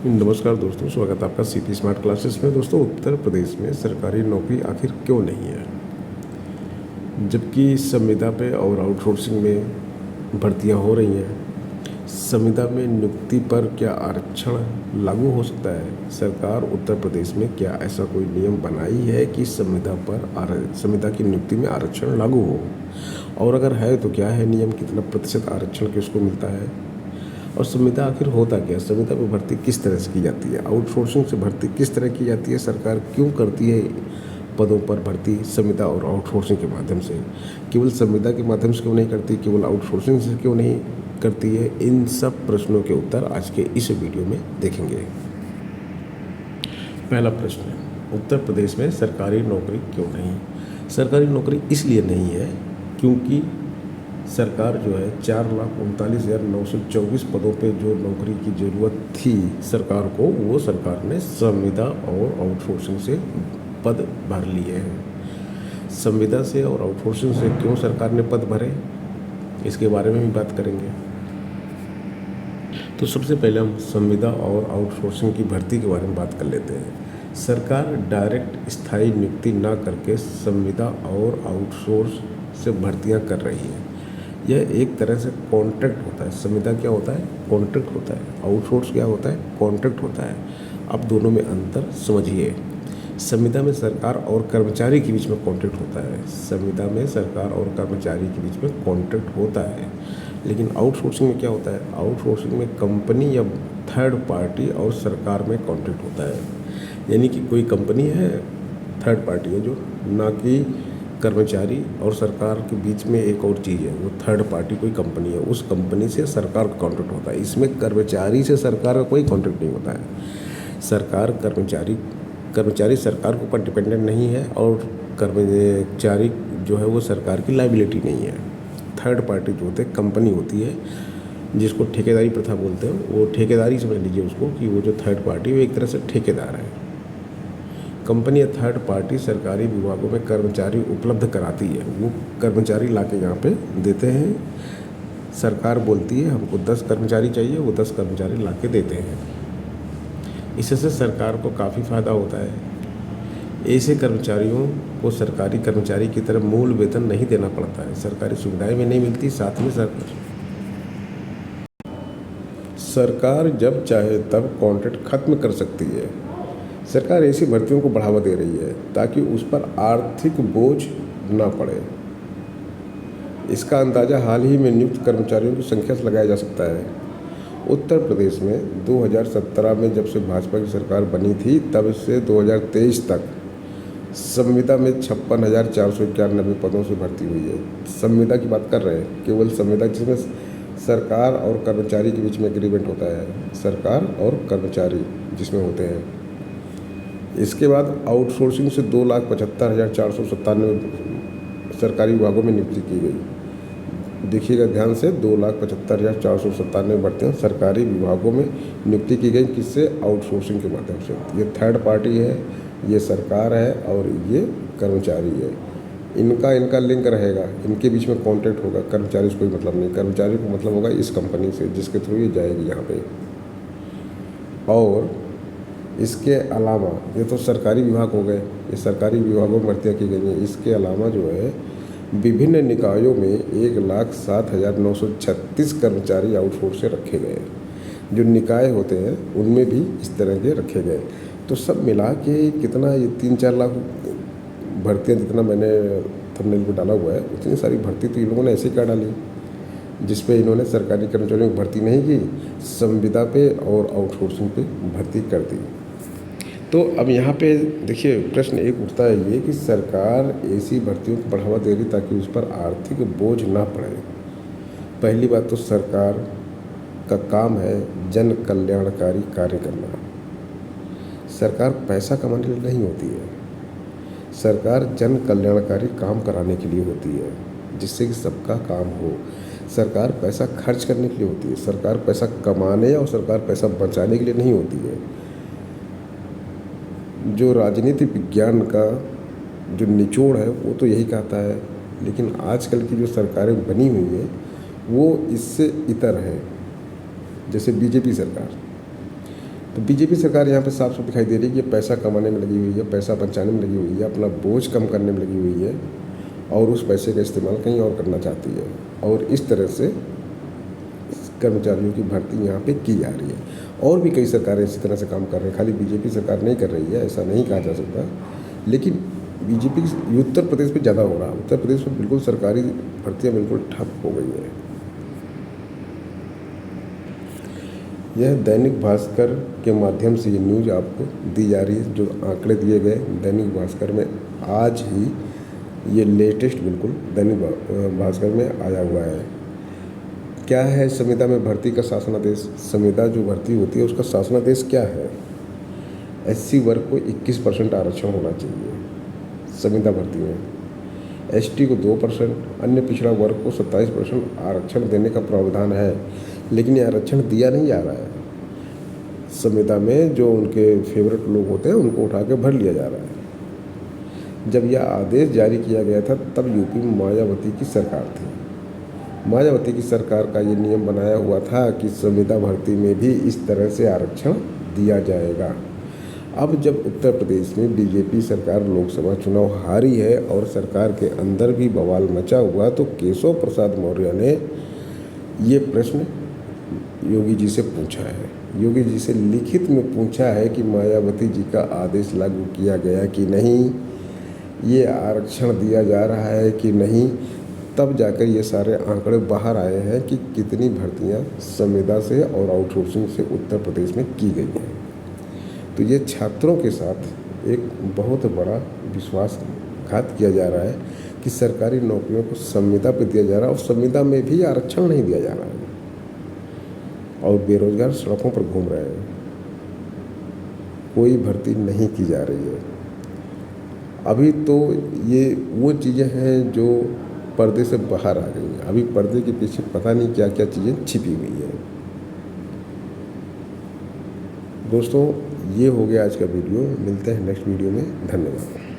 नमस्कार दोस्तों, स्वागत है आपका सीपी स्मार्ट क्लासेस में। दोस्तों, उत्तर प्रदेश में सरकारी नौकरी आखिर क्यों नहीं है, जबकि संविदा पे और आउटसोर्सिंग में भर्तियां हो रही हैं। संविदा में नियुक्ति पर क्या आरक्षण लागू हो सकता है? सरकार उत्तर प्रदेश में क्या ऐसा कोई नियम बनाई है कि संविदा की नियुक्ति में आरक्षण लागू हो, और अगर है तो क्या है नियम, कितना प्रतिशत आरक्षण किसको मिलता है, और संविदा आखिर होता क्या है, संविदा में भर्ती किस तरह से की जाती है, आउटसोर्सिंग से भर्ती किस तरह की जाती है, सरकार क्यों करती है पदों पर भर्ती संविदा और आउटसोर्सिंग के माध्यम से, केवल संविदा के माध्यम से क्यों नहीं करती, केवल आउटसोर्सिंग से क्यों नहीं करती है? इन सब प्रश्नों के उत्तर आज के इस वीडियो में देखेंगे। पहला प्रश्न, उत्तर प्रदेश में सरकारी नौकरी क्यों नहीं? सरकारी नौकरी इसलिए नहीं है क्योंकि सरकार जो है 4,39,924 पदों पे जो नौकरी की ज़रूरत थी सरकार को, वो सरकार ने संविदा और आउटसोर्सिंग से पद भर लिए हैं। संविदा से और आउटसोर्सिंग से क्यों सरकार ने पद भरे, इसके बारे में भी बात करेंगे। तो सबसे पहले हम संविदा और आउटसोर्सिंग की भर्ती के बारे में बात कर लेते हैं। सरकार डायरेक्ट स्थायी नियुक्ति ना करके संविदा और आउटसोर्स से भर्तियां कर रही है। यह एक तरह से कॉन्ट्रैक्ट होता है। संविदा क्या होता है? कॉन्ट्रैक्ट होता है। आउटसोर्स क्या होता है? कॉन्ट्रैक्ट होता है। अब दोनों में अंतर समझिए। संविदा में सरकार और कर्मचारी के बीच में कॉन्ट्रैक्ट होता है। संविदा में सरकार और कर्मचारी के बीच में कॉन्ट्रैक्ट होता है। लेकिन आउटसोर्सिंग में क्या होता है? आउटसोर्सिंग में कंपनी या थर्ड पार्टी और सरकार में कॉन्ट्रैक्ट होता है। यानी कि कोई कंपनी है, थर्ड पार्टी है, जो ना कि कर्मचारी और सरकार के बीच में एक और चीज़ है, वो थर्ड पार्टी कोई कंपनी है, उस कंपनी से सरकार का कॉन्ट्रैक्ट होता है। इसमें कर्मचारी से सरकार का कोई कॉन्ट्रैक्ट नहीं होता है। सरकार कर्मचारी सरकार के ऊपर डिपेंडेंट नहीं है, और कर्मचारी जो है वो सरकार की लायबिलिटी नहीं है। थर्ड पार्टी जो होते हैं, कंपनी होती है, जिसको ठेकेदारी प्रथा बोलते हैं, वो ठेकेदारी समझ लीजिए उसको, कि वो जो थर्ड पार्टी वो एक तरह से ठेकेदार है। कंपनी या थर्ड पार्टी सरकारी विभागों में कर्मचारी उपलब्ध कराती है, वो कर्मचारी लाके यहाँ पे देते हैं। सरकार बोलती है हमको 10 कर्मचारी चाहिए, वो 10 कर्मचारी लाके देते हैं। इससे सरकार को काफ़ी फ़ायदा होता है। ऐसे कर्मचारियों को सरकारी कर्मचारी की तरह मूल वेतन नहीं देना पड़ता है, सरकारी सुविधाएं भी नहीं मिलती। साथ में सरकार जब चाहे तब कॉन्ट्रैक्ट खत्म कर सकती है। सरकार ऐसी भर्तियों को बढ़ावा दे रही है ताकि उस पर आर्थिक बोझ ना पड़े। इसका अंदाज़ा हाल ही में नियुक्त कर्मचारियों की संख्या से लगाया जा सकता है। उत्तर प्रदेश में 2017 में जब से भाजपा की सरकार बनी थी, तब से 2023 तक संविदा में 56,491 पदों से भर्ती हुई है। संविदा की बात कर रहे हैं, केवल संविदा, जिसमें सरकार और कर्मचारी के बीच में एग्रीमेंट होता है, सरकार और कर्मचारी जिसमें होते हैं। इसके बाद आउटसोर्सिंग से 2,75,497 सरकारी विभागों में नियुक्ति की गई। देखिएगा ध्यान से, 2,75,497 भर्तियाँ सरकारी विभागों में नियुक्ति की गई। किससे? आउटसोर्सिंग के माध्यम से। ये थर्ड पार्टी है, ये सरकार है, और ये कर्मचारी है। इनका लिंक रहेगा, इनके बीच में कॉन्ट्रैक्ट होगा। कर्मचारी से कोई मतलब नहीं, कर्मचारी को मतलब होगा इस कंपनी से जिसके थ्रू ये जाएगी यहाँ पे। और इसके अलावा, ये तो सरकारी विभाग हो गए, ये सरकारी विभागों में भर्तियाँ की गई हैं। इसके अलावा जो है विभिन्न निकायों में 1,07,936 कर्मचारी आउटसोर्स से रखे गए। जो निकाय होते हैं उनमें भी इस तरह के रखे गए। तो सब मिला के कितना, ये 3-4 लाख भर्तियाँ, जितना मैंने थंबनेल पे डाला हुआ है, उतनी सारी भर्ती तो इन लोगों ने ऐसे ही कर डाली, जिसपे इन्होंने सरकारी कर्मचारियों की भर्ती नहीं की, संविदा पे और आउटसोर्सिंग पे भर्ती कर दी। तो अब यहाँ पे देखिए, प्रश्न एक उठता है ये कि सरकार ऐसी भर्तियों को बढ़ावा दे रही ताकि उस पर आर्थिक बोझ ना पड़े। पहली बात तो सरकार का काम है जन कल्याणकारी कार्य करना। सरकार पैसा कमाने के लिए नहीं होती है, सरकार जन कल्याणकारी काम कराने के लिए होती है, जिससे कि सबका काम हो। सरकार पैसा खर्च करने के लिए होती है, सरकार पैसा कमाने और सरकार पैसा बचाने के लिए नहीं होती है। जो राजनीति विज्ञान का जो निचोड़ है वो तो यही कहता है, लेकिन आजकल की जो सरकारें बनी हुई हैं वो इससे इतर है। जैसे बीजेपी सरकार, तो बीजेपी सरकार यहाँ पे साफ साफ दिखाई दे रही है कि ये पैसा कमाने में लगी हुई है, पैसा बचाने में लगी हुई है, अपना बोझ कम करने में लगी हुई है और उस पैसे का इस्तेमाल कहीं और करना चाहती है। और इस तरह से कर्मचारियों की भर्ती यहाँ पे की जा रही है। और भी कई सरकारें इसी तरह से काम कर रही हैं, खाली बीजेपी सरकार नहीं कर रही है, ऐसा नहीं कहा जा सकता। लेकिन बीजेपी उत्तर प्रदेश में ज़्यादा हो रहा है। उत्तर प्रदेश में बिल्कुल सरकारी भर्तियाँ बिल्कुल ठप हो गई है। यह दैनिक भास्कर के माध्यम से ये न्यूज़ आपको दी जा रही है। जो आंकड़े दिए गए दैनिक भास्कर में आज ही, ये लेटेस्ट बिल्कुल दैनिक भास्कर में आया हुआ है। क्या है संविदा में भर्ती का शासनादेश? संविदा जो भर्ती होती है उसका शासनादेश क्या है? SC वर्ग को 21% आरक्षण होना चाहिए संविदा भर्ती में, ST को 2%, अन्य पिछड़ा वर्ग को 27% आरक्षण देने का प्रावधान है। लेकिन ये आरक्षण दिया नहीं जा रहा है। संविदा में जो उनके फेवरेट लोग होते हैं उनको उठा के भर लिया जा रहा है। जब यह आदेश जारी किया गया था तब यूपी में मायावती की सरकार थी। मायावती की सरकार का ये नियम बनाया हुआ था कि संविदा भर्ती में भी इस तरह से आरक्षण दिया जाएगा। अब जब उत्तर प्रदेश में बीजेपी सरकार लोकसभा चुनाव हारी है और सरकार के अंदर भी बवाल मचा हुआ, तो केशव प्रसाद मौर्य ने ये प्रश्न योगी जी से पूछा है। योगी जी से लिखित में पूछा है कि मायावती जी का आदेश लागू किया गया कि नहीं, ये आरक्षण दिया जा रहा है कि नहीं। तब जाकर ये सारे आंकड़े बाहर आए हैं कि कितनी भर्तियां संविदा से और आउटसोर्सिंग से उत्तर प्रदेश में की गई हैं। तो ये छात्रों के साथ एक बहुत बड़ा विश्वासघात किया जा रहा है कि सरकारी नौकरियों को संविदा पे दिया जा रहा है और संविदा में भी आरक्षण नहीं दिया जा रहा है और बेरोजगार सड़कों पर घूम रहे हैं। कोई भर्ती नहीं की जा रही है। अभी तो ये वो चीज़ें हैं जो पर्दे से बाहर आ गई हैं। अभी पर्दे के पीछे पता नहीं क्या क्या चीज़ें छिपी हुई हैं। दोस्तों, ये हो गया आज का वीडियो। मिलते हैं नेक्स्ट वीडियो में। धन्यवाद।